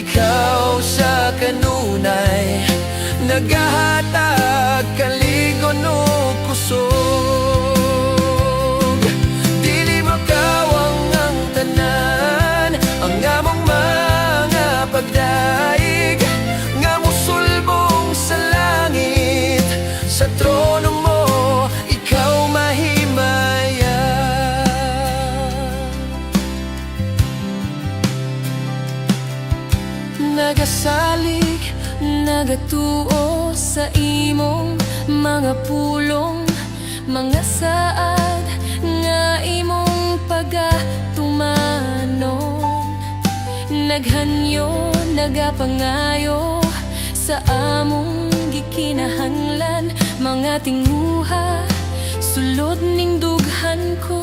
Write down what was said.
ikaw sa kanunay nagahatag kaligon o kusog. Dili makawang ang tanan ang among mga pagdaig nga musulbong sa langit. Sa trono mo ikaw mahimaya. Nagasalig, nagatuo sa imong mga pulong, mga saad nga imong pagatumanon. Naghanyo, nagapangayo sa among gikinahanglan, mga tinguha sulod ning dughan ko.